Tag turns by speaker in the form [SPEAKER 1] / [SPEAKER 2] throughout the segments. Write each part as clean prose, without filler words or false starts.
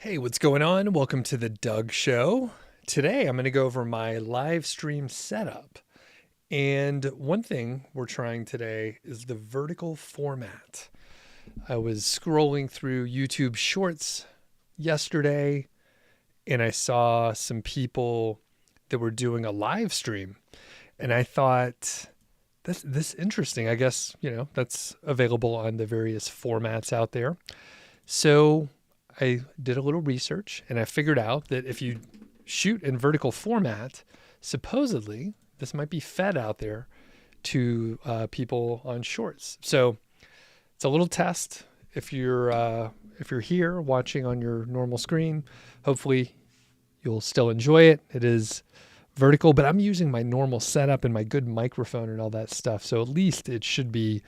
[SPEAKER 1] Hey, what's going on? Welcome to the Doug Show. Today I'm going to go over my live stream setup. And one thing we're trying today is the vertical format. I was scrolling through YouTube Shorts yesterday and I saw some people that were doing a live stream. And I thought, this is interesting. I guess, that's available on the various formats out there. So I did a little research and I figured out that if you shoot in vertical format, supposedly this might be fed out there to people on Shorts. So it's a little test. If you're here watching on your normal screen, hopefully you'll still enjoy it. It is vertical, but I'm using my normal setup and my good microphone and all that stuff. So at least it should be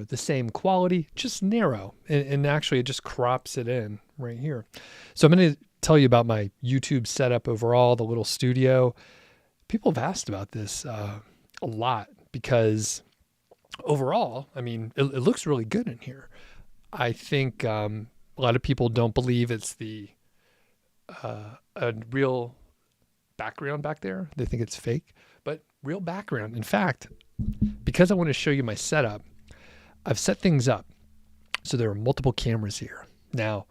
[SPEAKER 1] the same quality, just narrow. And actually it just crops it in right here. So I'm going to tell you about my YouTube setup overall, the little studio. People have asked about this a lot because overall, it looks really good in here. I think a lot of people don't believe it's a real background back there. They think it's fake, but real background. In fact, because I want to show you my setup, I've set things up so there are multiple cameras here. Now,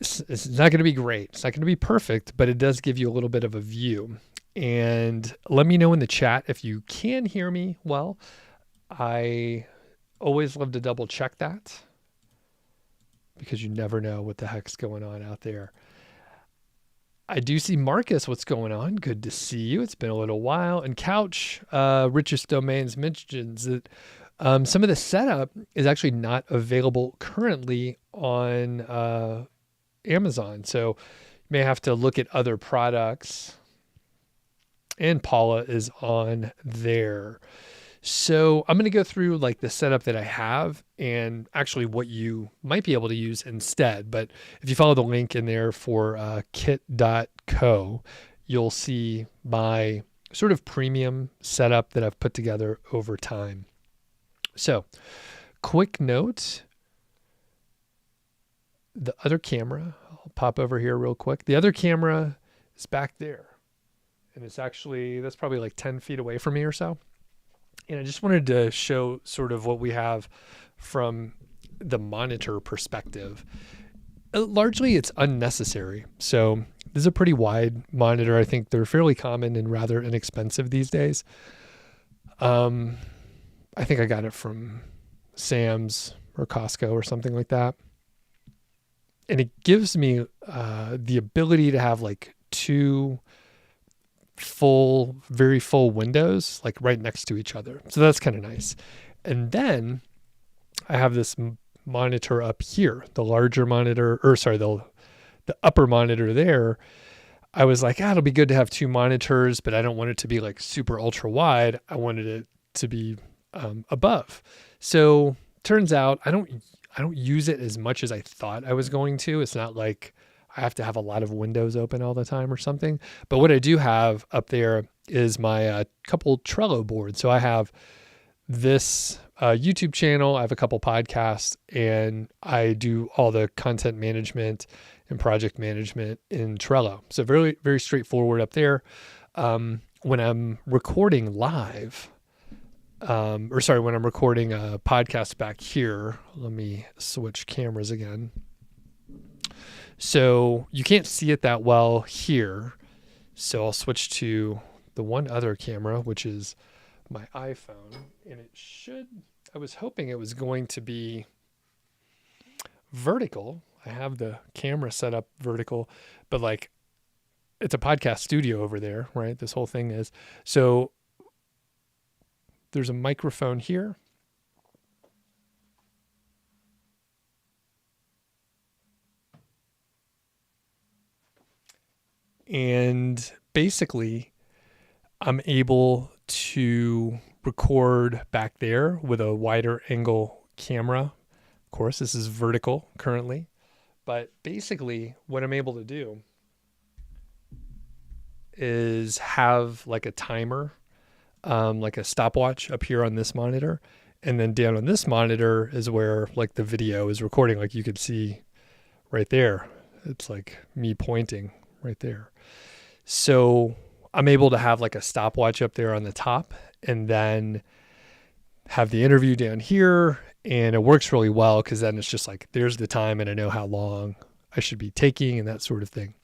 [SPEAKER 1] it's not going to be great. It's not going to be perfect, but it does give you a little bit of a view. And let me know in the chat if you can hear me well. I always love to double check that because you never know what the heck's going on out there. I do see Marcus. What's going on? Good to see you. It's been a little while. And Couch, Richest Domains mentions that some of the setup is actually not available currently on Amazon. So you may have to look at other products. And Paula is on there. So I'm going to go through like the setup that I have and actually what you might be able to use instead. But if you follow the link in there for kit.co, you'll see my sort of premium setup that I've put together over time. So quick note, the other camera, I'll pop over here real quick. The other camera is back there and it's actually, that's probably like 10 feet away from me or so. And I just wanted to show sort of what we have from the monitor perspective. Largely it's unnecessary. So this is a pretty wide monitor. I think they're fairly common and rather inexpensive these days. I think I got it from Sam's or Costco or something like that. And it gives me the ability to have like two very full windows like right next to each other. So that's kind of nice. And then I have this monitor up here, the larger monitor, the upper monitor there. I was like, it'll be good to have two monitors, but I don't want it to be like super ultra wide. I wanted it to be above. So turns out I don't use it as much as I thought I was going to. It's not like I have to have a lot of windows open all the time or something. But what I do have up there is my couple Trello boards. So I have this YouTube channel. I have a couple podcasts and I do all the content management and project management in Trello. So very, very straightforward up there. When I'm recording live, when I'm recording a podcast back here, let me switch cameras again. So you can't see it that well here. So I'll switch to the one other camera, which is my iPhone. And I was hoping it was going to be vertical. I have the camera set up vertical, but like it's a podcast studio over there, right? This whole thing is. So there's a microphone here. And basically, I'm able to record back there with a wider angle camera. Of course, this is vertical currently. But basically, what I'm able to do is have like a timer, like a stopwatch up here on this monitor. And then down on this monitor is where like the video is recording. Like you could see right there, it's like me pointing right there. So I'm able to have like a stopwatch up there on the top and then have the interview down here. And it works really well because then it's just like, there's the time and I know how long I should be taking and that sort of thing.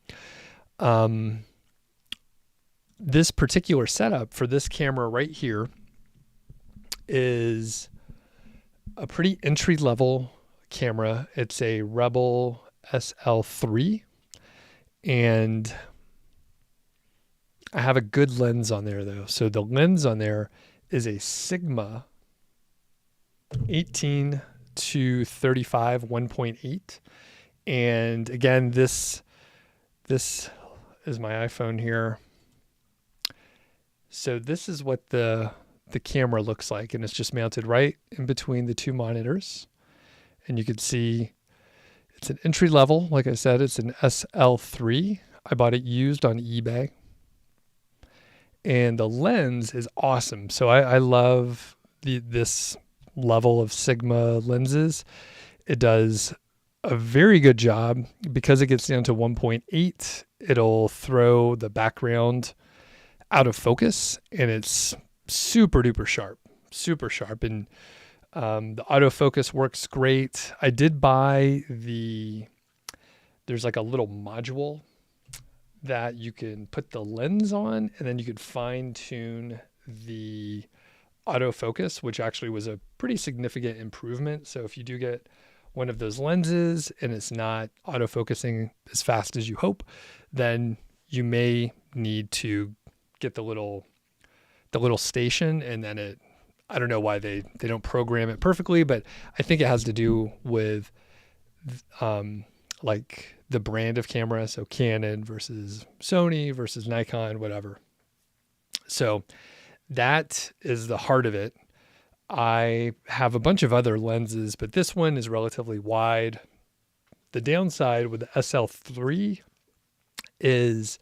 [SPEAKER 1] This particular setup for this camera right here is a pretty entry-level camera. It's a Rebel SL3, and I have a good lens on there though. So the lens on there is a Sigma 18 to 35 1.8. And again, this is my iPhone here. So this is what the camera looks like, and it's just mounted right in between the two monitors. And you can see it's an entry level. Like I said, it's an SL3. I bought it used on eBay. And the lens is awesome. So I love this level of Sigma lenses. It does a very good job because it gets down to 1.8. It'll throw the background out of focus, and it's super duper sharp. And the autofocus works great. I did buy there's like a little module that you can put the lens on, and then you could fine tune the autofocus, which actually was a pretty significant improvement. So if you do get one of those lenses and it's not autofocusing as fast as you hope, then you may need to get the little station, and then I don't know why they don't program it perfectly, but I think it has to do with like the brand of camera. So Canon versus Sony versus Nikon, whatever. So that is the heart of it. I have a bunch of other lenses, but this one is relatively wide. The downside with the SL3 is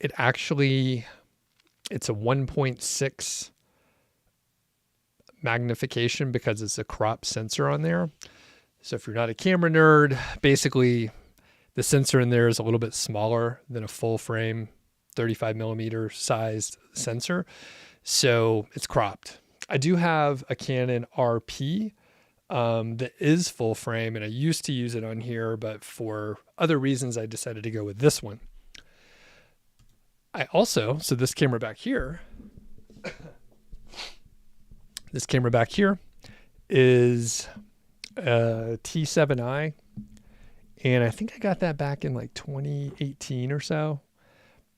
[SPEAKER 1] it's a 1.6 magnification because it's a crop sensor on there. So if you're not a camera nerd, basically the sensor in there is a little bit smaller than a full frame 35 millimeter sized sensor. So it's cropped. I do have a Canon RP that is full frame, and I used to use it on here, but for other reasons, I decided to go with this one. So this camera back here, is a T7i, and I think I got that back in like 2018 or so.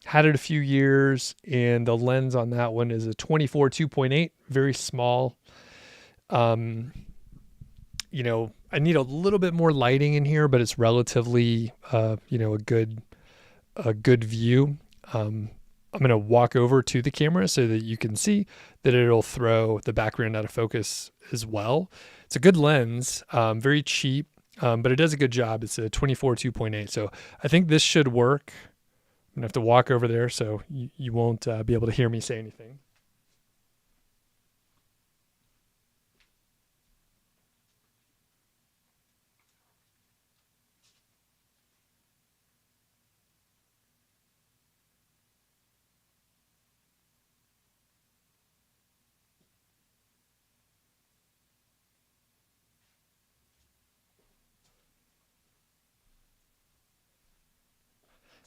[SPEAKER 1] Had it a few years, and the lens on that one is a 24 2.8, very small. I need a little bit more lighting in here, but it's relatively, a good view. I'm going to walk over to the camera so that you can see that it'll throw the background out of focus as well. It's a good lens, very cheap, but it does a good job. It's a 24 2.8. So I think this should work. I'm going to have to walk over there so you won't be able to hear me say anything.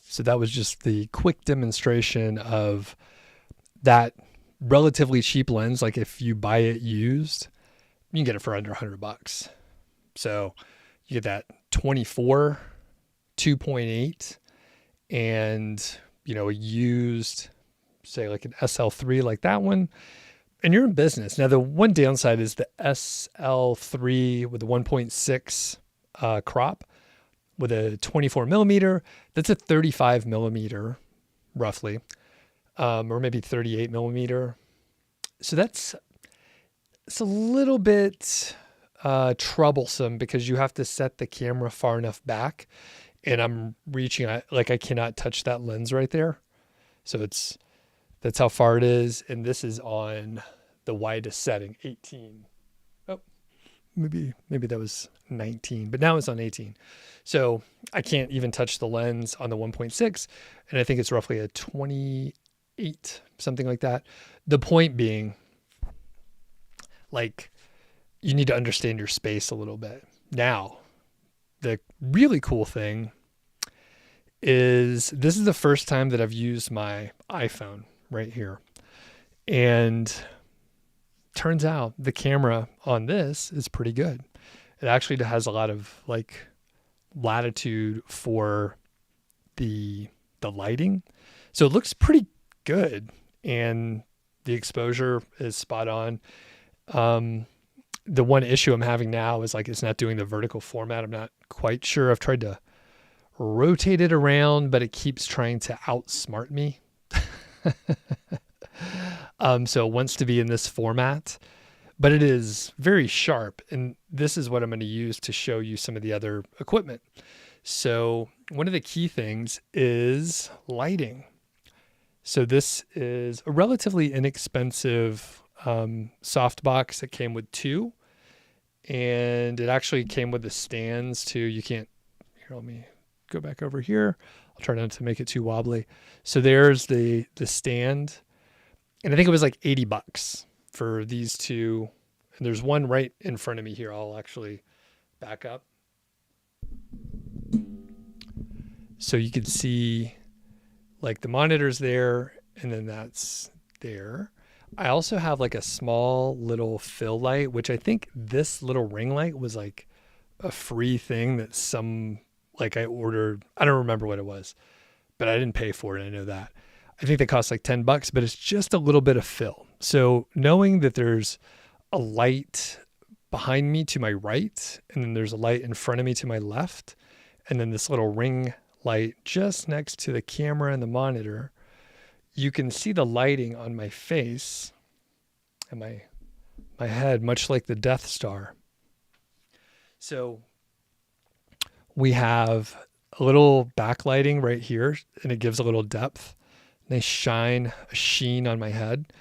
[SPEAKER 1] So that was just the quick demonstration of that relatively cheap lens. Like if you buy it used, you can get it for under $100. So you get that 24 2.8 and, a used, say like an SL3 like that one, and you're in business. Now the one downside is the SL3 with the 1.6 crop. With a 24 millimeter, that's a 35 millimeter roughly, or maybe 38 millimeter. So it's a little bit troublesome because you have to set the camera far enough back, and I'm reaching, I cannot touch that lens right there. So that's how far it is. And this is on the widest setting, 18. maybe that was 19, but now it's on 18. So I can't even touch the lens on the 1.6, and I think it's roughly a 28, something like that. The point being, like, you need to understand your space a little bit. Now, the really cool thing is this is the first time that I've used my iPhone right here. And turns out the camera on this is pretty good. It actually has a lot of like latitude for the lighting. So it looks pretty good, and the exposure is spot on. The one issue I'm having now is like it's not doing the vertical format. I'm not quite sure. I've tried to rotate it around, but it keeps trying to outsmart me. So it wants to be in this format, but it is very sharp. And this is what I'm going to use to show you some of the other equipment. So one of the key things is lighting. So this is a relatively inexpensive softbox that came with two, and it actually came with the stands too. You can't, here, let me go back over here. I'll try not to make it too wobbly. So there's the stand, and I think it was like $80 for these two. And there's one right in front of me here. I'll actually back up. So you can see like the monitor's there, and then that's there. I also have like a small little fill light, which I think this little ring light was like a free thing that like I ordered. I don't remember what it was, but I didn't pay for it. I know that. I think they cost like $10, but it's just a little bit of fill. So knowing that there's a light behind me to my right, and then there's a light in front of me to my left, and then this little ring light just next to the camera and the monitor, you can see the lighting on my face and my head, much like the Death Star. So we have a little backlighting right here, and it gives a little depth. They shine a sheen on my head.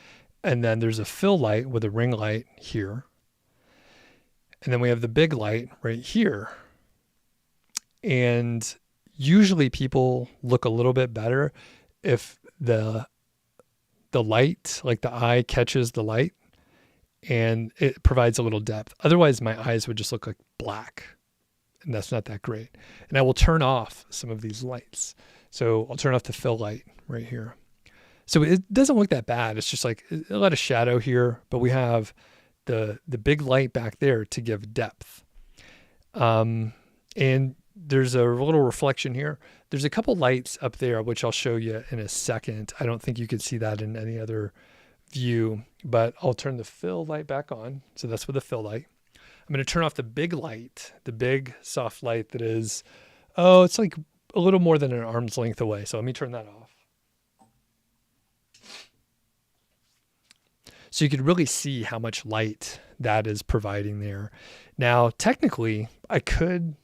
[SPEAKER 1] And then there's a fill light with a ring light here. And then we have the big light right here. And usually people look a little bit better if the light, like the eye catches the light and it provides a little depth. Otherwise my eyes would just look like black, and that's not that great. And I will turn off some of these lights. So I'll turn off the fill light right here. So it doesn't look that bad. It's just like a lot of shadow here, but we have the big light back there to give depth. And there's a little reflection here. There's a couple lights up there, which I'll show you in a second. I don't think you could see that in any other view, but I'll turn the fill light back on. So that's with the fill light. I'm going to turn off the big light, the big soft light that is, it's like a little more than an arm's length away. So let me turn that off. So you could really see how much light that is providing there. Now, technically, I could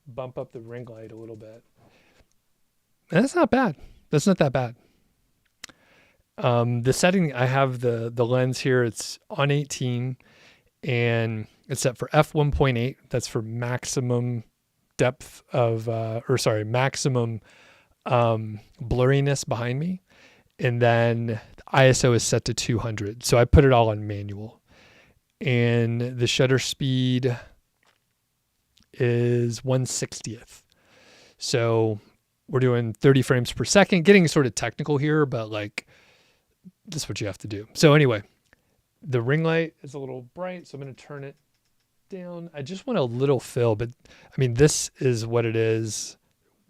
[SPEAKER 1] bump up the ring light a little bit. And that's not bad. That's not that bad. The setting, I have the lens here, it's on 18, and it's set for f1.8. That's for maximum depth of, maximum blurriness behind me. And then the ISO is set to 200. So I put it all on manual. And the shutter speed is 1/60th. So we're doing 30 frames per second, getting sort of technical here, but like this is what you have to do. So anyway, the ring light is a little bright, so I'm going to turn it down. I just want a little fill, but I mean, this is what it is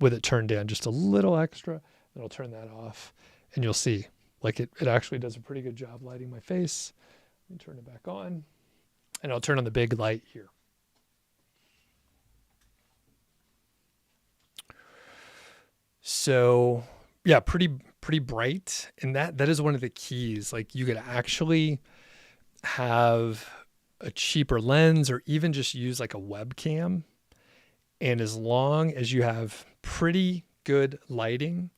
[SPEAKER 1] with it turned down, just a little extra. Then I'll turn that off. And you'll see, like it actually does a pretty good job lighting my face. Let me turn it back on. And I'll turn on the big light here. So yeah, pretty bright. And that is one of the keys. Like you could actually have a cheaper lens or even just use like a webcam. And as long as you have pretty good lighting,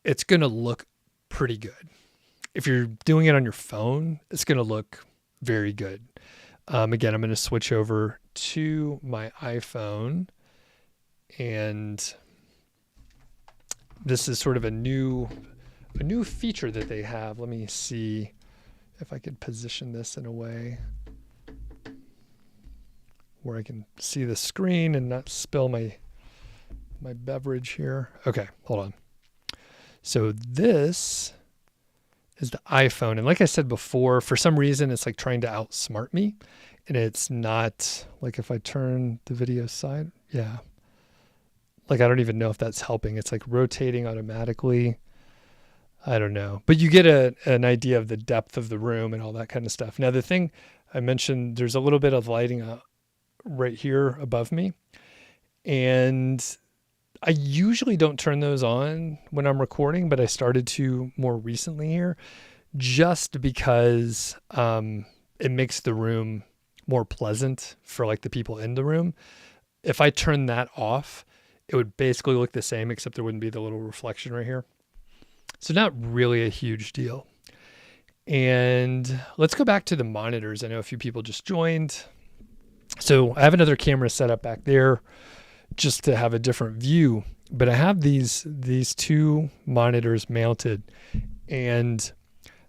[SPEAKER 1] it's going to look pretty good. If you're doing it on your phone, it's going to look very good. Again, I'm going to switch over to my iPhone, and this is sort of a new feature that they have. Let me see if I could position this in a way where I can see the screen and not spill my beverage here. Okay, hold on. So this is the iPhone. And like I said before, for some reason, it's like trying to outsmart me. And it's not, like if I turn the video side, yeah. Like I don't even know if that's helping. It's like rotating automatically. I don't know. But you get an idea of the depth of the room and all that kind of stuff. Now, the thing I mentioned, there's a little bit of lighting right here above me. And I usually don't turn those on when I'm recording, but I started to more recently here just because it makes the room more pleasant for like the people in the room. If I turn that off, it would basically look the same, except there wouldn't be the little reflection right here. So not really a huge deal. And let's go back to the monitors. I know a few people just joined. So I have another camera set up back there just to have a different view, but I have these two monitors mounted, and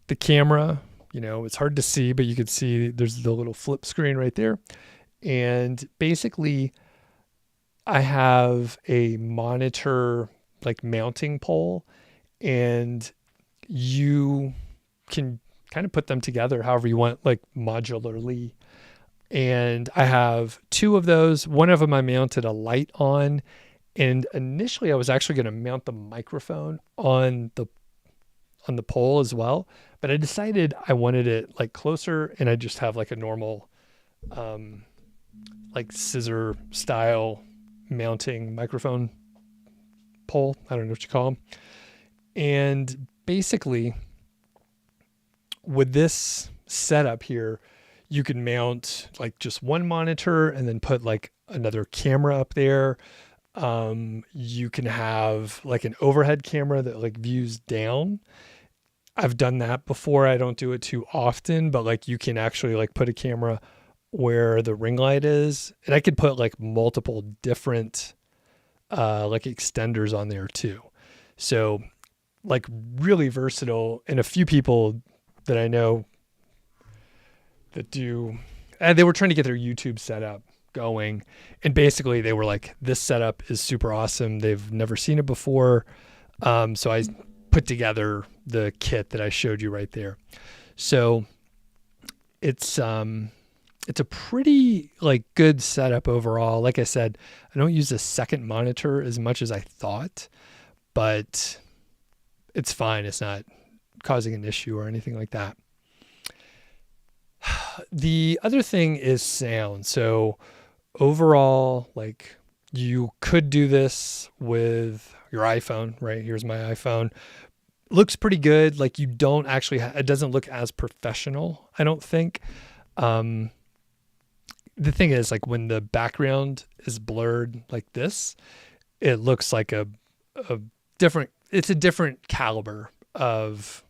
[SPEAKER 1] the camera, you know, it's hard to see, but you can see there's the little flip screen right there. And basically I have a monitor like mounting pole, and you can kind of put them together however you want, like modularly. And I have two of those. One of them I mounted a light on, and initially I was actually going to mount the microphone on the pole as well, but I decided I wanted it like closer, and I just have like a normal like scissor style mounting microphone pole. I don't know what you call them. And basically with this setup here, you can mount like just one monitor and then put like another camera up there. You can have like an overhead camera that like views down. I've done that before. I don't do it too often, but like you can actually like put a camera where the ring light is, and I could put like multiple different like extenders on there too. So like really versatile. And a few people that I know that do, they were trying to get their YouTube setup going, and basically they were like, this setup is super awesome. They've never seen it before. So I put together the kit that I showed you right there. So it's a pretty like good setup overall. Like I said, I don't use a second monitor as much as I thought, but it's fine. It's not causing an issue or anything like that. The other thing is sound. So overall, like you could do this with your iPhone, right? Here's my iPhone. Looks pretty good. Like you don't actually, it doesn't look as professional, I don't think. The thing is, like when the background is blurred like this, it looks like a different, it's a different caliber of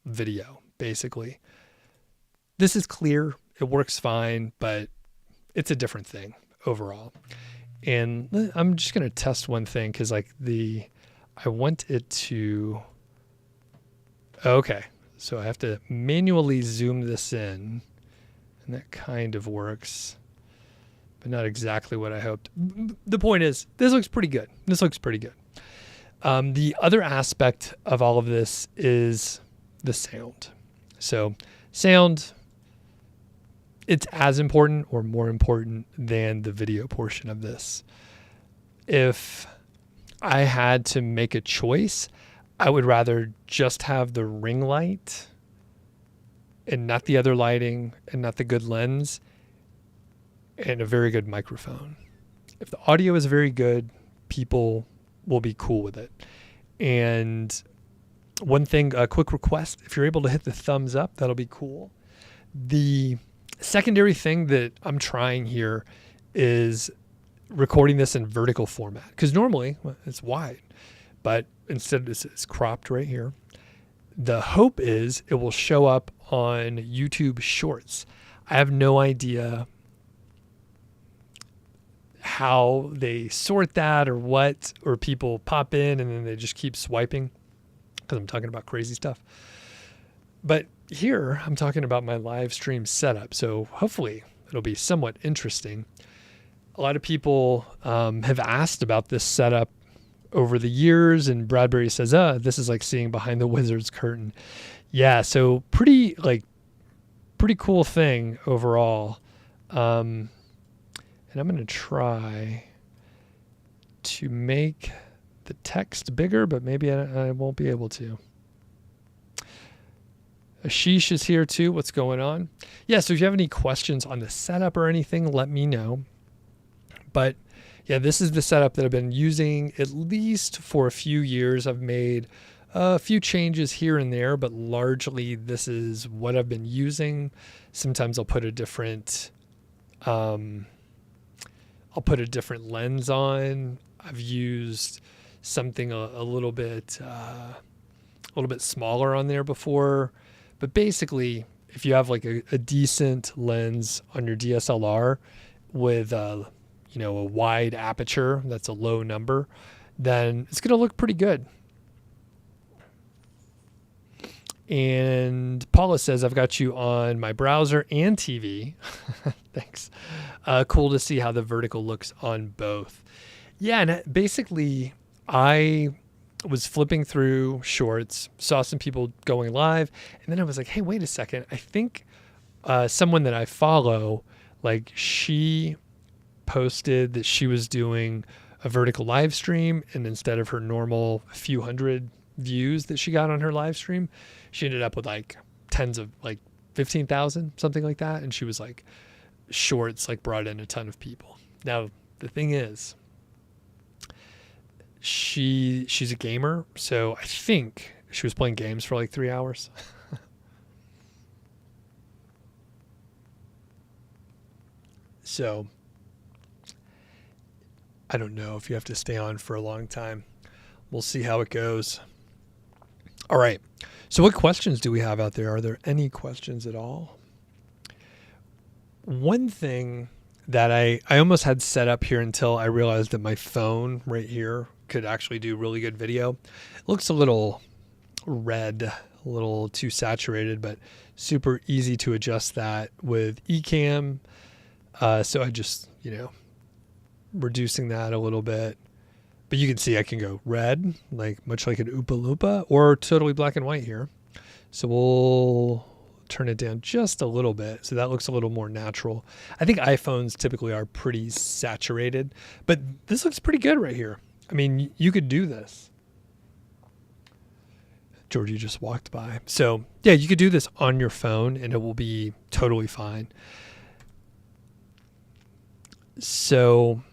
[SPEAKER 1] video, basically. This is clear. It works fine, but it's a different thing overall. And I'm just going to test one thing because like I want it to, okay. So I have to manually zoom this in, and that kind of works, but not exactly what I hoped. The point is, this looks pretty good. This looks pretty good. The other aspect of all of this is the sound. So sound, it's as important or more important than the video portion of this. If I had to make a choice, I would rather just have the ring light and not the other lighting and not the good lens and a very good microphone. If the audio is very good, people will be cool with it. And one thing, a quick request, if you're able to hit the thumbs up, that'll be cool. The secondary thing that I'm trying here is recording this in vertical format, because normally it's wide, but instead it's cropped right here. The hope is it will show up on YouTube Shorts. I have no idea how they sort that or what, or people pop in and then they just keep swiping because I'm talking about crazy stuff. But here I'm talking about my live stream setup. So hopefully it'll be somewhat interesting. A lot of people have asked about this setup over the years, and Bradbury says, this is like seeing behind the wizard's curtain. Yeah, so pretty cool thing overall. And I'm going to try to make the text bigger, but maybe I won't be able to. Ashish is here too. What's going on? Yeah, so if you have any questions on the setup or anything, let me know. But yeah, this is the setup that I've been using at least for a few years. I've made a few changes here and there, but largely this is what I've been using. Sometimes I'll put a different lens on. I've used something a little bit smaller on there before. But basically, if you have like a decent lens on your DSLR with a wide aperture, that's a low number, then it's going to look pretty good. And Paula says, I've got you on my browser and TV. Thanks. Cool to see how the vertical looks on both. Yeah, and basically I was flipping through shorts, saw some people going live, and then I was like, hey, wait a second. I think someone that I follow, like she posted that she was doing a vertical live stream, and instead of her normal few hundred views that she got on her live stream, she ended up with like tens of like 15,000, something like that. And she was like, shorts like brought in a ton of people. Now, the thing is, she's a gamer, so I think she was playing games for like 3 hours. So I don't know if you have to stay on for a long time. We'll see how it goes. All right. So what questions do we have out there? Are there any questions at all? One thing that I almost had set up here until I realized that my phone right here could actually do really good video. It looks a little red, a little too saturated, but super easy to adjust that with Ecamm. So I just, reducing that a little bit. But you can see I can go red, like much like an Oompa Loompa, or totally black and white here. So we'll turn it down just a little bit so that looks a little more natural. I think iPhones typically are pretty saturated, but this looks pretty good right here. I mean, you could do this. Georgie just walked by. So yeah, you could do this on your phone and it will be totally fine. So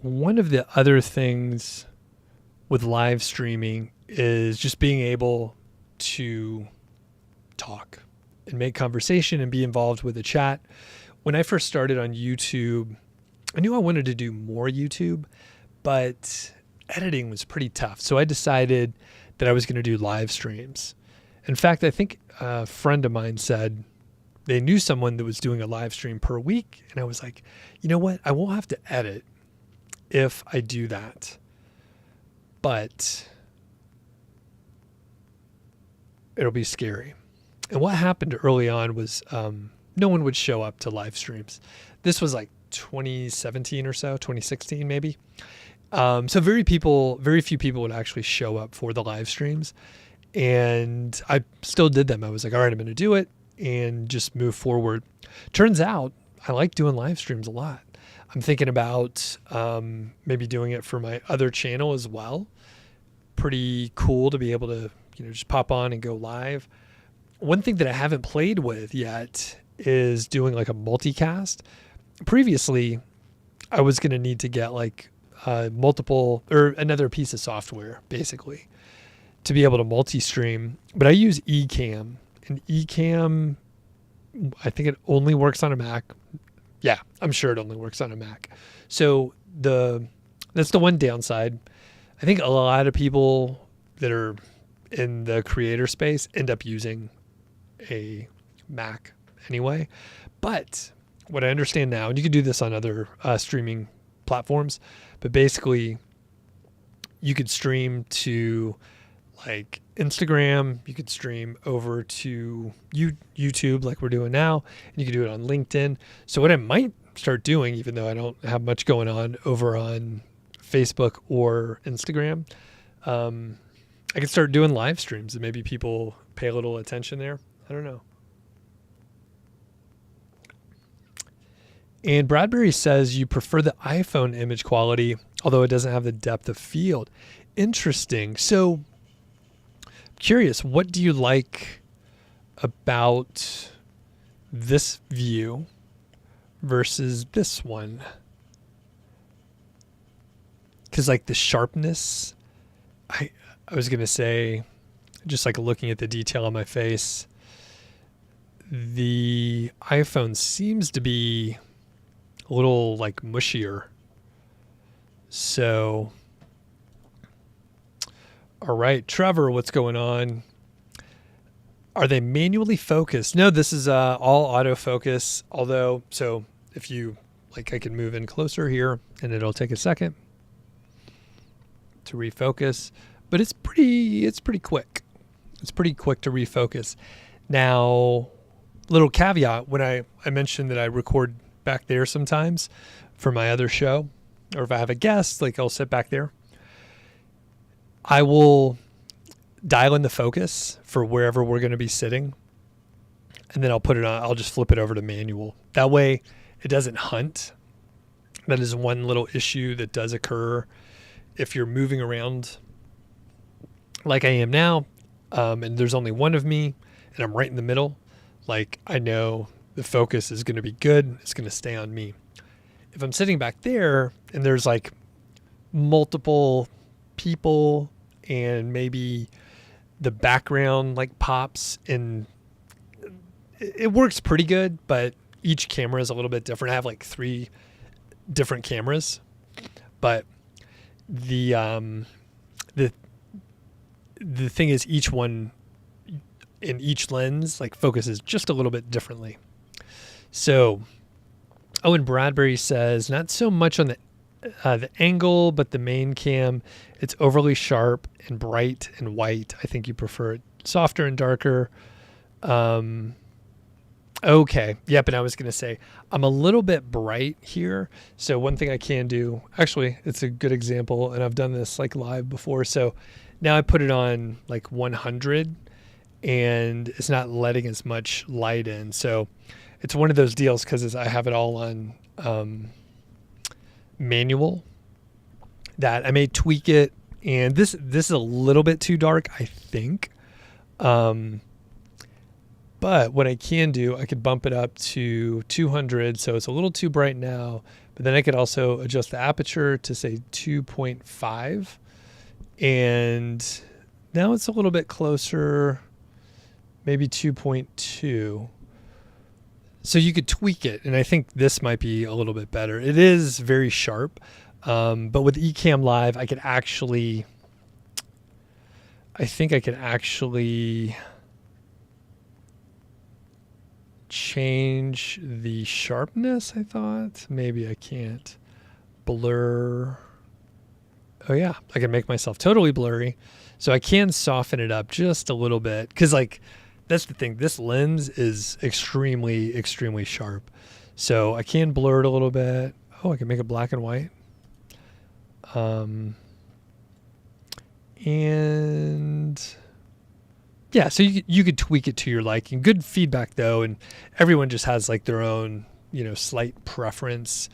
[SPEAKER 1] one of the other things with live streaming is just being able to talk and make conversation and be involved with the chat. When I first started on YouTube, I knew I wanted to do more YouTube, but editing was pretty tough. So I decided that I was going to do live streams. In fact, I think a friend of mine said they knew someone that was doing a live stream per week. And I was like, you know what? I won't have to edit if I do that. But it'll be scary. And what happened early on was no one would show up to live streams. This was like 2017 or so, 2016 maybe. So very few people would actually show up for the live streams. And I still did them. I was like, all right, I'm going to do it and just move forward. Turns out I like doing live streams a lot. I'm thinking about maybe doing it for my other channel as well. Pretty cool to be able to, just pop on and go live. One thing that I haven't played with yet is doing like a multicast. Previously, I was going to need to get like multiple or another piece of software basically to be able to multi-stream, but I use Ecamm, and Ecamm, I think it only works on a Mac. Yeah, I'm sure it only works on a Mac. So that's the one downside. I think a lot of people that are in the creator space end up using a Mac anyway. But what I understand now, and you can do this on other streaming platforms, but basically you could stream to like Instagram, you could stream over to YouTube like we're doing now, and you can do it on LinkedIn. So what I might start doing, even though I don't have much going on over on Facebook or Instagram, I could start doing live streams and maybe people pay a little attention there. I don't know. And Bradbury says you prefer the iPhone image quality, although it doesn't have the depth of field. Interesting. So curious, what do you like about this view versus this one? Because like the sharpness, I was going to say, just like looking at the detail on my face, the iPhone seems to be a little like mushier. So, all right, Trevor, what's going on? Are they manually focused? No, this is all autofocus. Although, so if you like, I can move in closer here and it'll take a second to refocus, but it's pretty quick. It's pretty quick to refocus. Now, little caveat, when I mentioned that I record back there sometimes for my other show, or if I have a guest, like I'll sit back there, I will dial in the focus for wherever we're going to be sitting. And then I'll put it on, I'll just flip it over to manual. That way it doesn't hunt. That is one little issue that does occur if you're moving around like I am now, and there's only one of me and I'm right in the middle. Like I know the focus is going to be good. It's going to stay on me. If I'm sitting back there and there's like multiple people and maybe the background like pops, and it works pretty good, but each camera is a little bit different. I have like 3 different cameras, but the thing is each one in each lens like focuses just a little bit differently. So, and Bradbury says, not so much on the angle, but the main cam, it's overly sharp and bright and white. I think you prefer it softer and darker. Okay. Yep. And I was going to say, I'm a little bit bright here. So one thing I can do, actually, it's a good example, and I've done this like live before. So now I put it on like 100 and it's not letting as much light in. So it's one of those deals because I have it all on manual that I may tweak it. And this is a little bit too dark, I think. But what I can do, I could bump it up to 200. So it's a little too bright now, but then I could also adjust the aperture to say 2.5. And now it's a little bit closer, maybe 2.2. So you could tweak it. And I think this might be a little bit better. It is very sharp. But with Ecamm Live, I think I could actually change the sharpness, I thought. Maybe I can't. Blur. Oh yeah, I can make myself totally blurry. So I can soften it up just a little bit. Because like, that's the thing. This lens is extremely, extremely sharp. So I can blur it a little bit. Oh, I can make it black and white. And yeah, so you could tweak it to your liking. Good feedback though, and everyone just has like their own, slight preference.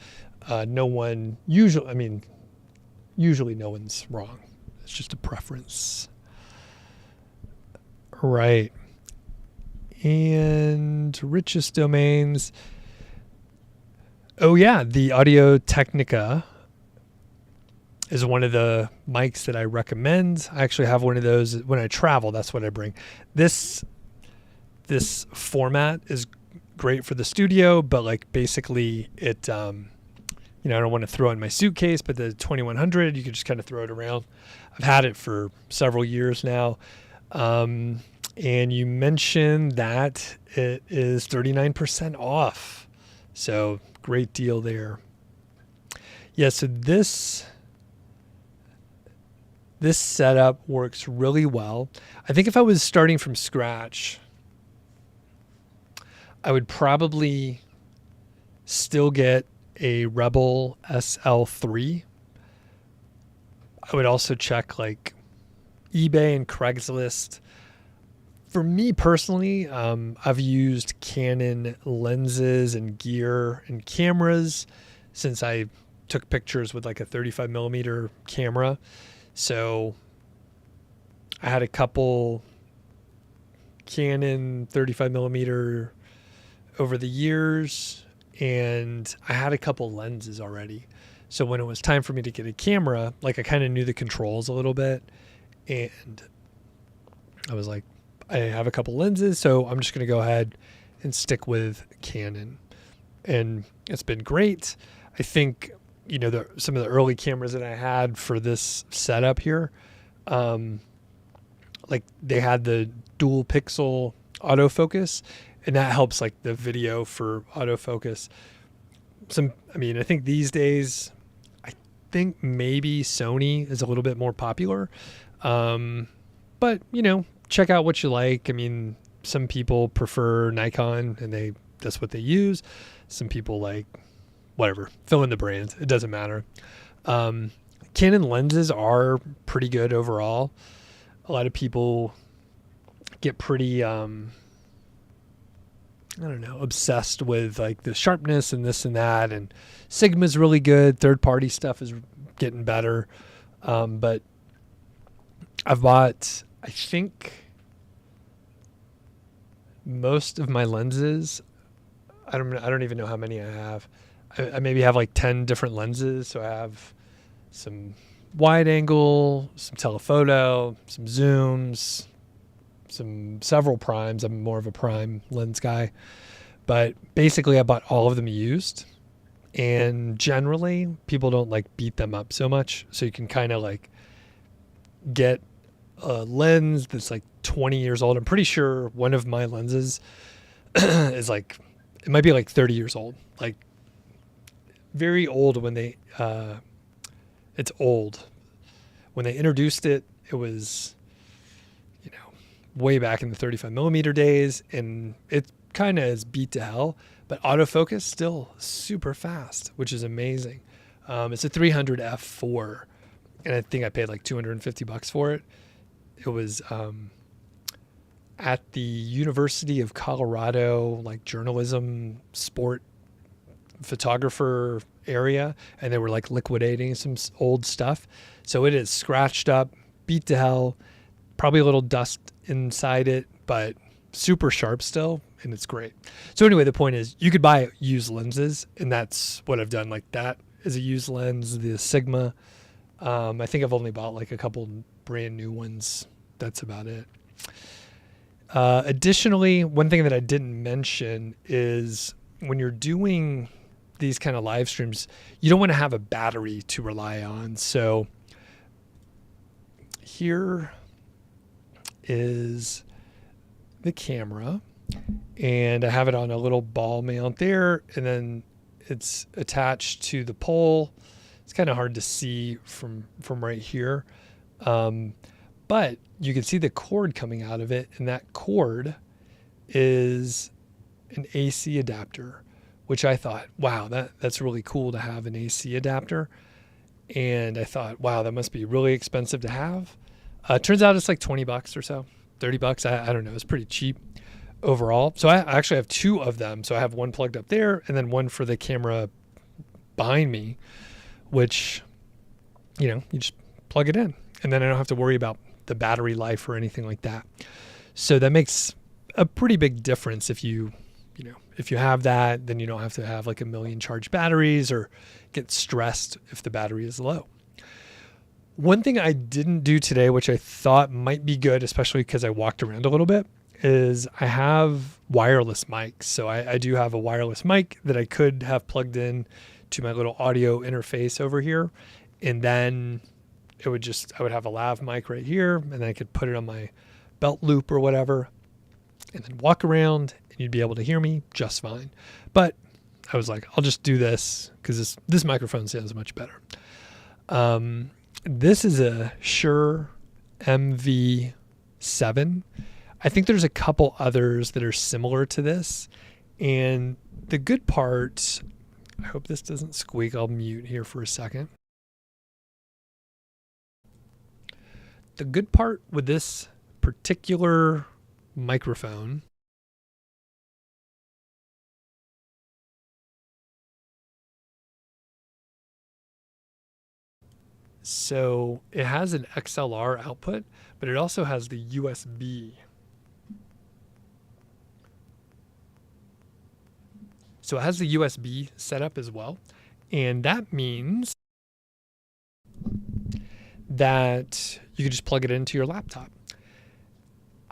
[SPEAKER 1] Usually no one's wrong. It's just a preference. Right. And richest domains. Oh yeah, the Audio Technica is one of the mics that I recommend. I actually have one of those when I travel. That's what I bring. This format is great for the studio, but like basically it, I don't want to throw it in my suitcase, but the 2100, you can just kind of throw it around. I've had it for several years now. And you mentioned that it is 39% off. So great deal there. Yeah, so this setup works really well. I think if I was starting from scratch, I would probably still get a Rebel SL3. I would also check like eBay and Craigslist. For me personally, I've used Canon lenses and gear and cameras since I took pictures with like a 35 millimeter camera. So I had a couple Canon 35 millimeter over the years, and I had a couple lenses already. So when it was time for me to get a camera, like I kind of knew the controls a little bit, and I was like, I have a couple lenses, so I'm just going to go ahead and stick with Canon. And it's been great. I think, you know, some of the early cameras that I had for this setup here, like they had the dual pixel autofocus, and that helps like the video for autofocus. I think these days, I think maybe Sony is a little bit more popular. But, you know, check out what you like. I mean, some people prefer Nikon and that's what they use. Some people like whatever, fill in the brand. It doesn't matter. Canon lenses are pretty good overall. A lot of people get pretty, obsessed with like the sharpness and this and that. And Sigma's really good. Third-party stuff is getting better. But I've bought, I think, most of my lenses. I don't even know how many I have. I maybe have like 10 different lenses. So I have some wide angle, some telephoto, some zooms, several primes. I'm more of a prime lens guy, but basically I bought all of them used, and generally people don't like beat them up so much. So you can kind of like get a lens that's like 20 years old. I'm pretty sure one of my lenses is like, it might be like 30 years old, like very old when it's old. When they introduced it, it was, way back in the 35 millimeter days, and it kind of is beat to hell, but autofocus still super fast, which is amazing. It's a 300 f4, and I think I paid like $250 for it. It was at the University of Colorado, like journalism, sport photographer area, and they were like liquidating some old stuff. So it is scratched up, beat to hell, probably a little dust inside it, but super sharp still, and it's great. So anyway, the point is you could buy used lenses, and that's what I've done. Like that is a used lens, the Sigma. I think I've only bought like a couple brand new ones. That's about it. Additionally, one thing that I didn't mention is when you're doing these kind of live streams, you don't want to have a battery to rely on. So here is the camera, and I have it on a little ball mount there, and then it's attached to the pole. It's kind of hard to see from right here, but you can see the cord coming out of it, and that cord is an AC adapter, which I thought, wow, that's really cool to have an AC adapter. And I thought, wow, that must be really expensive to have. Turns out it's like $20 or so, $30. I don't know. It's pretty cheap overall. So I actually have two of them. So I have one plugged up there, and then one for the camera behind me, which, you just plug it in, and then I don't have to worry about the battery life or anything like that. So that makes a pretty big difference. If you have that, then you don't have to have like a million charged batteries or get stressed if the battery is low. One thing I didn't do today, which I thought might be good, especially because I walked around a little bit, is I have wireless mics. So I do have a wireless mic that I could have plugged in to my little audio interface over here. And then I would have a lav mic right here, and then I could put it on my belt loop or whatever, and then walk around and you'd be able to hear me just fine. But I was like, I'll just do this because this microphone sounds much better. This is a Shure MV7. I think there's a couple others that are similar to this. And the good part, I hope this doesn't squeak. I'll mute here for a second. The good part with this particular microphone so it has an XLR output, but it also has the USB. So it has the USB setup as well. And that means that you can just plug it into your laptop.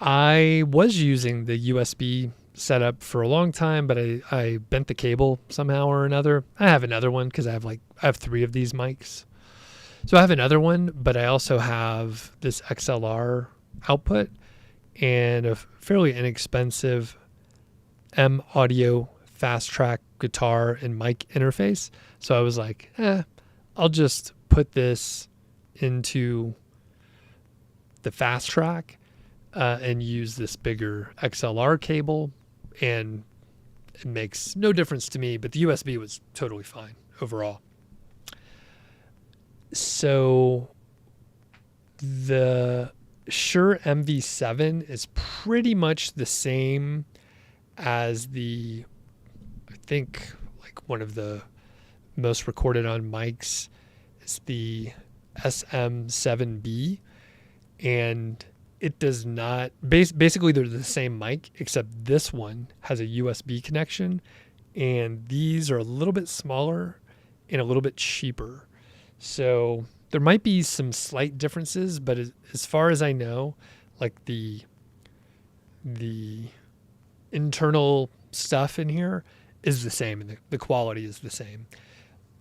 [SPEAKER 1] I was using the USB setup for a long time, but I bent the cable somehow or another. I have another one because I have 3 of these mics. So I have another one, but I also have this XLR output and a fairly inexpensive M Audio fast track guitar and mic interface. So I was like, I'll just put this into the fast track and use this bigger XLR cable, and it makes no difference to me, but the USB was totally fine overall. So the Shure MV7 is pretty much the same as I think like one of the most recorded on mics is the SM7B, and it does not, basically they're the same mic, except this one has a USB connection, and these are a little bit smaller and a little bit cheaper. So there might be some slight differences, but as far as I know, like the internal stuff in here is the same, and the quality is the same.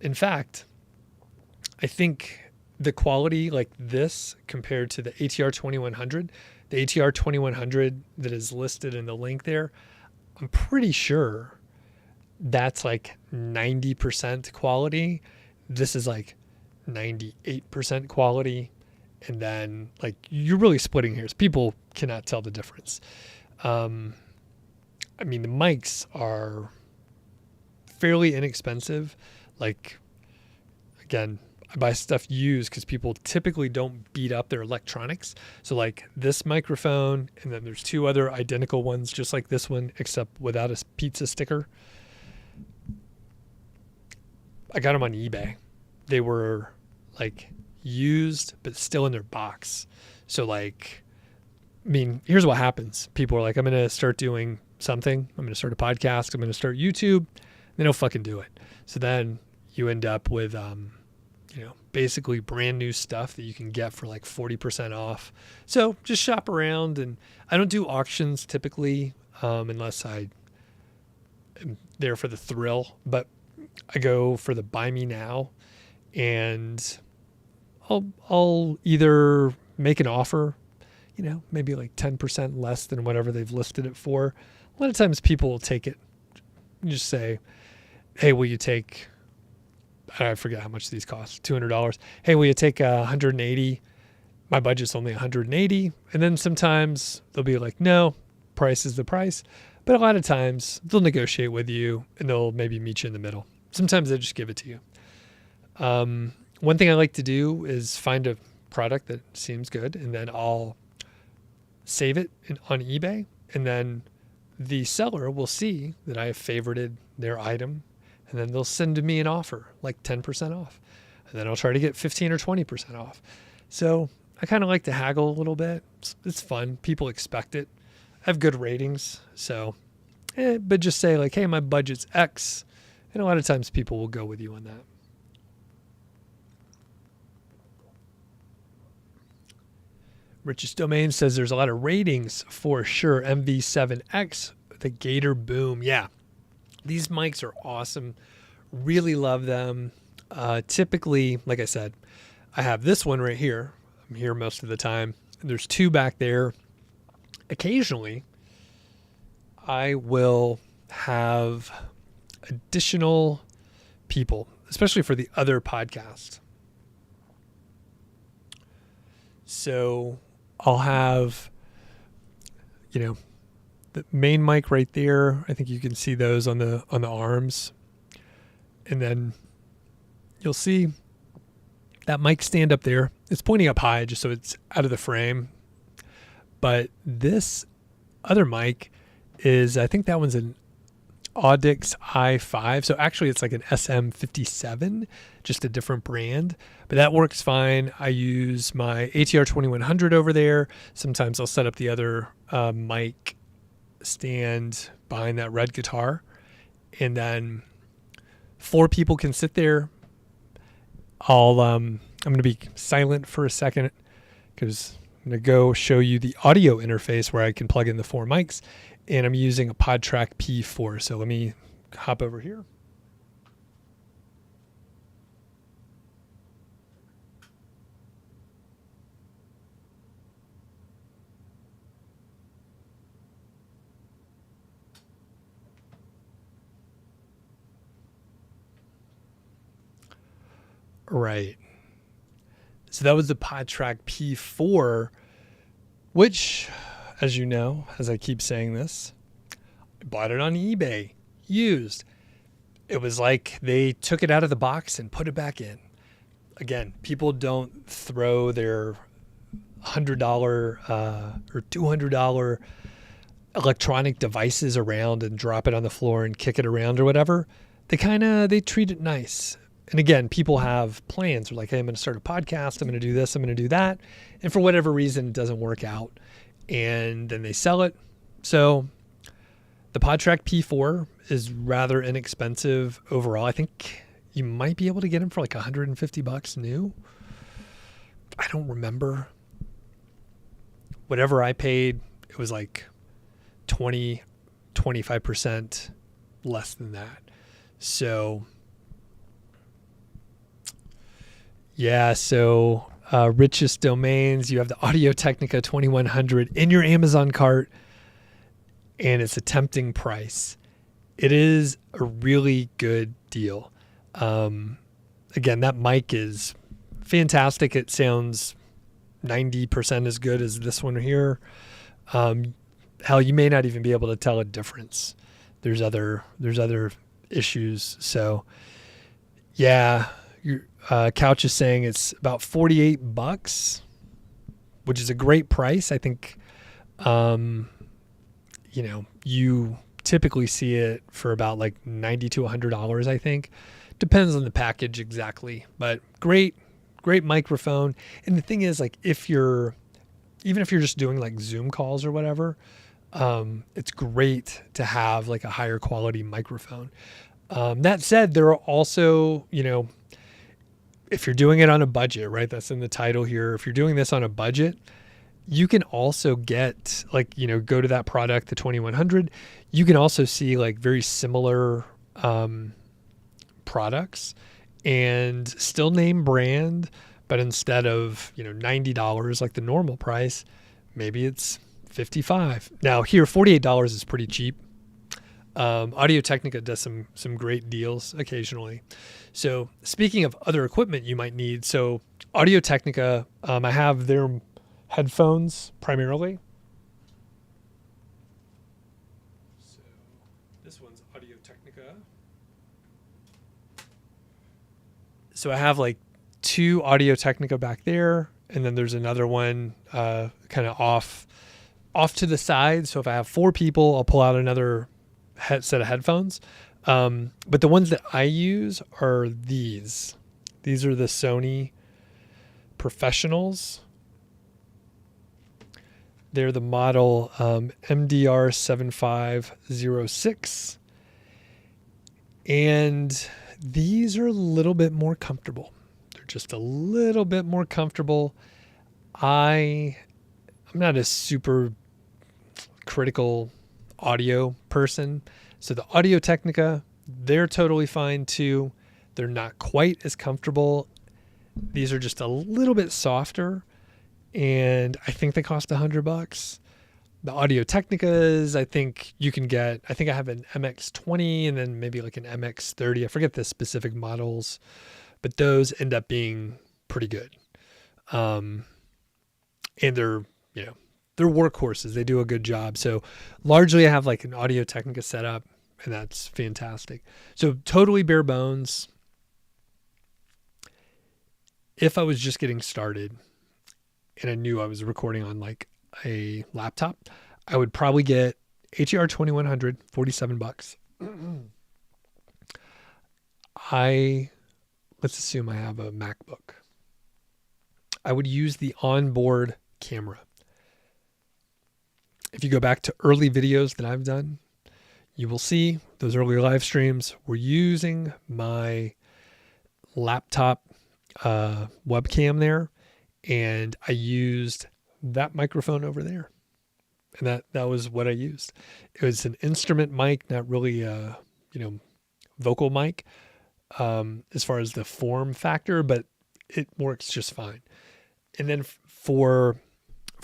[SPEAKER 1] In fact, I think the quality like this compared to the ATR 2100, the ATR 2100 that is listed in the link there, I'm pretty sure that's like 90% quality. This is like 98% quality. And then like you're really splitting hairs. People cannot tell the difference. I mean, the mics are fairly inexpensive. Like, again, I buy stuff used because people typically don't beat up their electronics. So like this microphone, and then there's 2 other identical ones just like this one, except without a pizza sticker. I got them on eBay. They were like used, but still in their box. So like, I mean, here's what happens. People are like, I'm going to start doing something. I'm going to start a podcast. I'm going to start YouTube. They don't fucking do it. So then you end up with, basically brand new stuff that you can get for like 40% off. So just shop around, and I don't do auctions typically, unless I am there for the thrill, but I go for the buy me now, and I'll either make an offer, maybe like 10% less than whatever they've listed it for. A lot of times people will take it. You just say, hey, will you take, I forget how much these cost, $200. Hey, will you take 180? My budget's only 180. And then sometimes they'll be like, no, price is the price. But a lot of times they'll negotiate with you, and they'll maybe meet you in the middle. Sometimes they just give it to you. One thing I like to do is find a product that seems good, and then I'll save it on eBay, and then the seller will see that I have favorited their item, and then they'll send me an offer, like 10% off. And then I'll try to get 15 or 20% off. So I kind of like to haggle a little bit. It's fun. People expect it. I have good ratings. So, but just say like, hey, my budget's X. And a lot of times people will go with you on that. Richest Domain says there's a lot of ratings for Shure MV7X, the Gator Boom. Yeah, these mics are awesome. Really love them. Typically, like I said, I have this one right here. I'm here most of the time. There's 2 back there. occasionally I will have additional people, especially for the other podcast. So I'll have, the main mic right there. I think you can see those on the arms. And then you'll see that mic stand up there. It's pointing up high just so it's out of the frame. But this other mic is, I think that one's an Audix i5. So actually it's like an SM57, just a different brand, but that works fine. I use my ATR 2100 over there. Sometimes I'll set up the other mic stand behind that red guitar, and then 4 people can sit there. I'm going to be silent for a second because I'm going to go show you the audio interface where I can plug in the 4 mics, and I'm using a PodTrack P4. So let me hop over here. Right. So that was the PodTrack P4, which, as you know, as I keep saying this, I bought it on eBay, used. It was like they took it out of the box and put it back in. Again, people don't throw their $100 or $200 electronic devices around and drop it on the floor and kick it around or whatever. They treat it nice. And again, people have plans. They're like, hey, I'm going to start a podcast. I'm going to do this. I'm going to do that. And for whatever reason, it doesn't work out. And then they sell it. So the PodTrack P4 is rather inexpensive overall. I think you might be able to get them for like $150 new. I don't remember. Whatever I paid, it was like 25% less than that. So yeah, so richest domains, you have the Audio-Technica 2100 in your Amazon cart, and it's a tempting price. It is a really good deal. Again, that mic is fantastic. It sounds 90% as good as this one here. Hell, you may not even be able to tell a difference. There's other issues. So yeah, Couch is saying it's about $48, which is a great price. I think, you typically see it for about like $90 to $100, I think. Depends on the package exactly, but great microphone. And the thing is, like, even if you're just doing like Zoom calls or whatever, it's great to have like a higher quality microphone. That said, there are also, if you're doing it on a budget, right? That's in the title here. If you're doing this on a budget, you can also get go to that product, the 2100. You can also see like very similar products and still name brand, but instead of, $90 like the normal price, maybe it's $55. Now here, $48 is pretty cheap. Audio-Technica does some great deals occasionally. So speaking of other equipment you might need, so Audio-Technica, I have their headphones primarily. So this one's Audio-Technica. So I have like 2 Audio-Technica back there, and then there's another one kind of off to the side. So if I have 4 people, I'll pull out another set of headphones. But the ones that I use are these. These are the Sony Professionals. They're the model MDR7506. And these are a little bit more comfortable. They're just a little bit more comfortable. I'm not a super critical audio person. So the Audio-Technica, they're totally fine too. They're not quite as comfortable. These are just a little bit softer, and I think they cost $100. The Audio Technicas, I think you can get, I think I have an MX20 and then maybe like an MX30. I forget the specific models, but those end up being pretty good. And they're, they're workhorses. They do a good job. So largely I have like an Audio Technica setup, and that's fantastic. So totally bare bones. If I was just getting started and I knew I was recording on like a laptop, I would probably get HER 2100, $47. Let's assume I have a MacBook. I would use the onboard camera. If you go back to early videos that I've done, you will see those early live streams were using my laptop webcam there, and I used that microphone over there, and that was what I used. It was an instrument mic, not really a vocal mic as far as the form factor, but it works just fine. And then for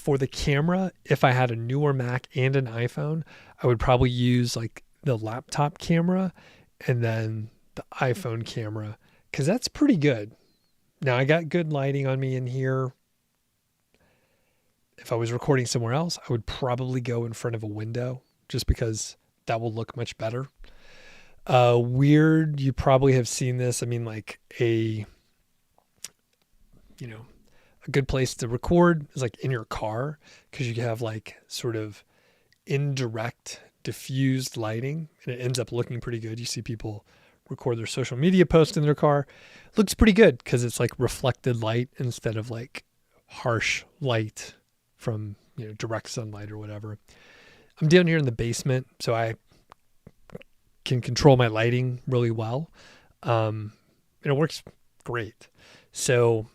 [SPEAKER 1] the camera, if I had a newer Mac and an iPhone, I would probably use like the laptop camera and then the iPhone camera, because that's pretty good. Now I got good lighting on me in here. If I was recording somewhere else, I would probably go in front of a window just because that will look much better. Weird, you probably have seen this. I mean, like a good place to record is like in your car, because you have like sort of indirect diffused lighting, and it ends up looking pretty good. You see people record their social media posts in their car. It looks pretty good because it's like reflected light instead of like harsh light from direct sunlight or whatever. I'm down here in the basement, so I can control my lighting really well, and it works great. So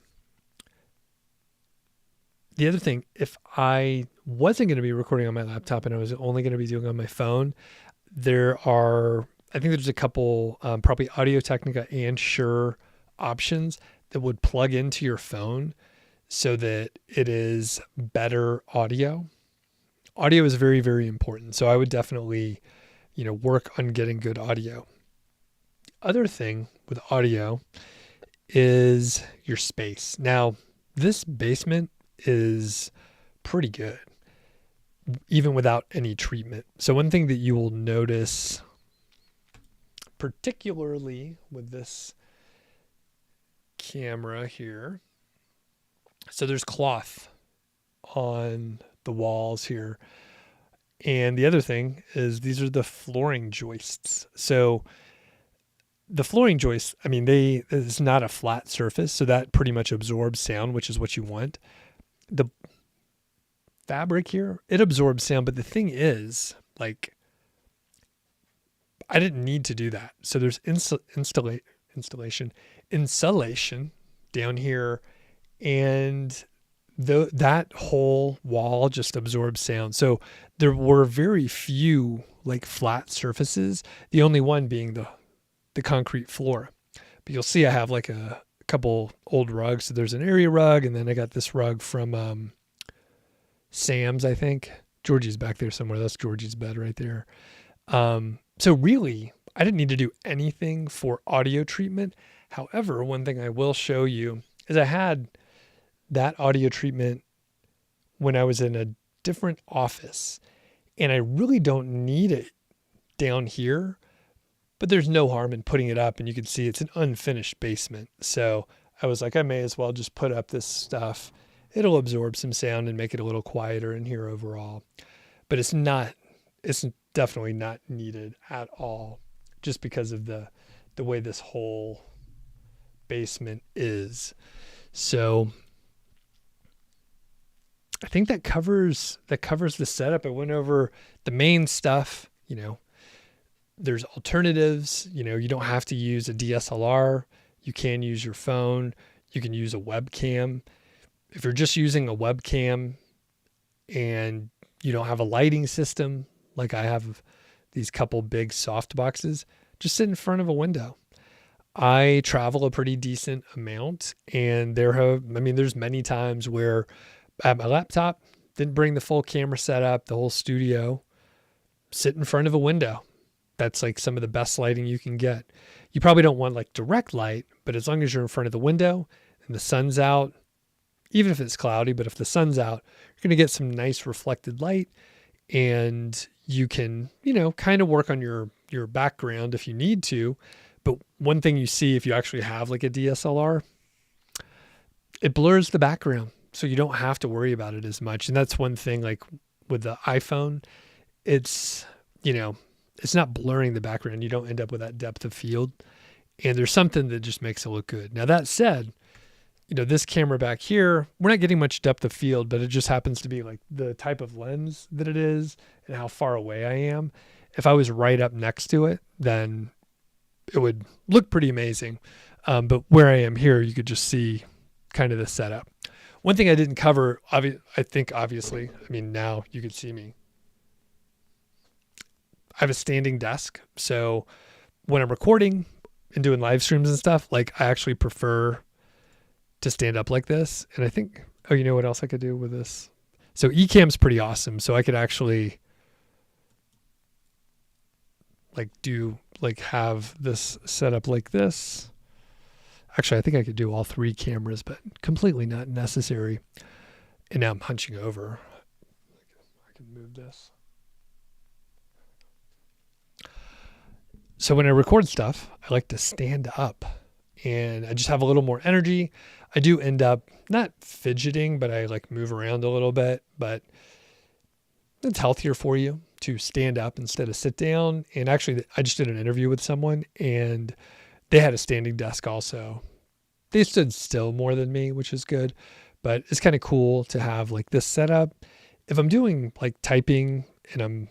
[SPEAKER 1] the other thing, if I wasn't going to be recording on my laptop and I was only going to be doing it on my phone, I think there's a couple, probably Audio Technica and Shure options that would plug into your phone so that it is better audio. Audio is very, very important. So I would definitely, work on getting good audio. Other thing with audio is your space. Now, this basement is pretty good, even without any treatment. So one thing that you will notice, particularly with this camera here, so there's cloth on the walls here. And the other thing is these are the flooring joists. So the flooring joists, I mean, it's not a flat surface, so that pretty much absorbs sound, which is what you want. The fabric here, it absorbs sound, but the thing is, like, I didn't need to do that. So there's insulation down here, and that whole wall just absorbs sound. So there were very few like flat surfaces, the only one being the concrete floor. But you'll see I have like a couple old rugs. So there's an area rug, and then I got this rug from Sam's, I think. Georgie's back there somewhere. That's Georgie's bed right there. So really, I didn't need to do anything for audio treatment. However, one thing I will show you is I had that audio treatment when I was in a different office, and I really don't need it down here, but there's no harm in putting it up, and you can see it's an unfinished basement. So I was like, I may as well just put up this stuff. It'll absorb some sound and make it a little quieter in here overall. But it's definitely not needed at all, just because of the way this whole basement is. So I think that covers the setup. I went over the main stuff. There's alternatives. You don't have to use a DSLR. You can use your phone. You can use a webcam. If you're just using a webcam and you don't have a lighting system, like I have these couple big soft boxes, just sit in front of a window. I travel a pretty decent amount, and there's many times where I have my laptop Didn't bring the full camera setup, the whole studio. Sit in front of a window. That's like some of the best lighting you can get. You probably don't want like direct light, but as long as you're in front of the window and the sun's out, even if it's cloudy, but if the sun's out, you're going to get some nice reflected light, and you can, kind of work on your background if you need to. But one thing you see if you actually have like a DSLR, it blurs the background. So you don't have to worry about it as much. And that's one thing, like with the iPhone, it's not blurring the background. You don't end up with that depth of field. And there's something that just makes it look good. Now that said, this camera back here, we're not getting much depth of field, but it just happens to be like the type of lens that it is and how far away I am. If I was right up next to it, then it would look pretty amazing. But where I am here, you could just see kind of the setup. One thing I didn't cover, obviously, now you could see me. I have a standing desk. So when I'm recording and doing live streams and stuff, like I actually prefer to stand up like this. And I think, you know what else I could do with this? So Ecamm's pretty awesome. So I could actually have this set up like this. Actually, I think I could do all three cameras, but completely not necessary. And now I'm hunching over. I can move this. So when I record stuff, I like to stand up and I just have a little more energy. I do end up not fidgeting, but I like move around a little bit, but it's healthier for you to stand up instead of sit down. And actually I just did an interview with someone and they had a standing desk also. They stood still more than me, which is good, but it's kind of cool to have like this setup. If I'm doing like typing and I'm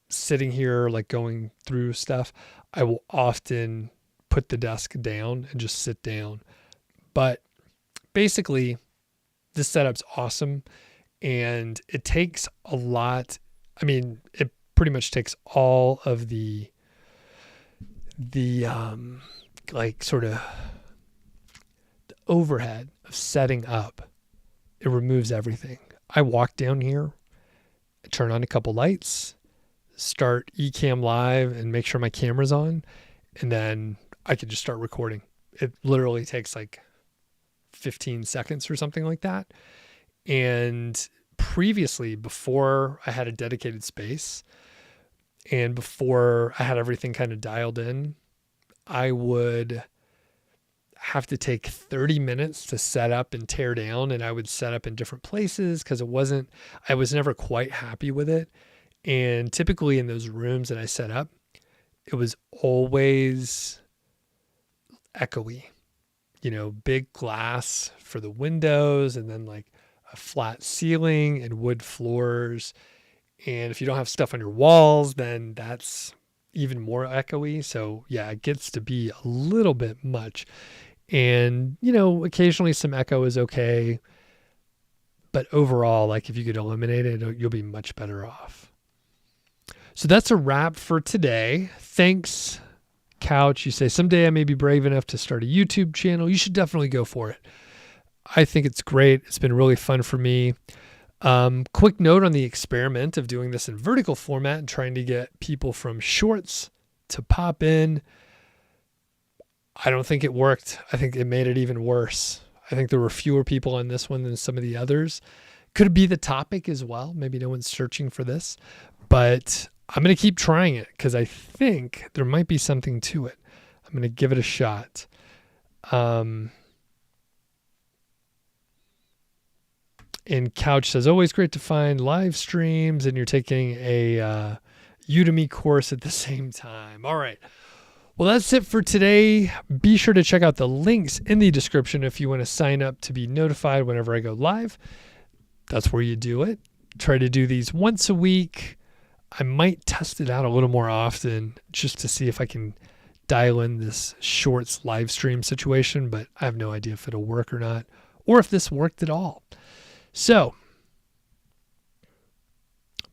[SPEAKER 1] sitting here, like going through stuff, I will often put the desk down and just sit down. But basically this setup's awesome and it takes a lot. It pretty much takes all of the overhead of setting up. It removes everything. I walk down here, turn on a couple lights, start Ecamm live and make sure my camera's on, and then I could just start recording. It literally takes like 15 seconds or something like that. And previously, before I had a dedicated space and before I had everything kind of dialed in, I would have to take 30 minutes to set up and tear down. And I would set up in different places because I was never quite happy with it. And typically in those rooms that I set up, it was always echoey, big glass for the windows and then like a flat ceiling and wood floors. And if you don't have stuff on your walls, then that's even more echoey. So yeah, it gets to be a little bit much. And, occasionally some echo is okay. But overall, like if you could eliminate it, you'll be much better off. So that's a wrap for today. Thanks, Couch. You say, someday I may be brave enough to start a YouTube channel. You should definitely go for it. I think it's great. It's been really fun for me. Quick note on the experiment of doing this in vertical format and trying to get people from shorts to pop in. I don't think it worked. I think it made it even worse. I think there were fewer people on this one than some of the others. Could be the topic as well. Maybe no one's searching for this, but I'm going to keep trying it because I think there might be something to it. I'm going to give it a shot. And Couch says, always great to find live streams and you're taking a Udemy course at the same time. All right. Well, that's it for today. Be sure to check out the links in the description if you want to sign up to be notified whenever I go live. That's where you do it. Try to do these once a week. I might test it out a little more often just to see if I can dial in this shorts live stream situation, but I have no idea if it'll work or not, or if this worked at all. So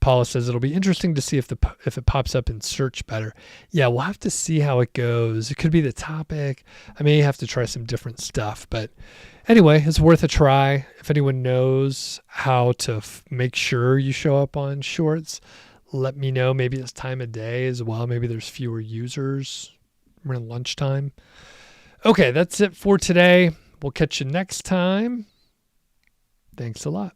[SPEAKER 1] Paula says it'll be interesting to see if it pops up in search better. Yeah, we'll have to see how it goes. It could be the topic. I may have to try some different stuff, but anyway, it's worth a try. If anyone knows how to make sure you show up on Shorts, let me know. Maybe it's time of day as well. Maybe there's fewer users. We're in lunchtime. Okay, that's it for today. We'll catch you next time. Thanks a lot.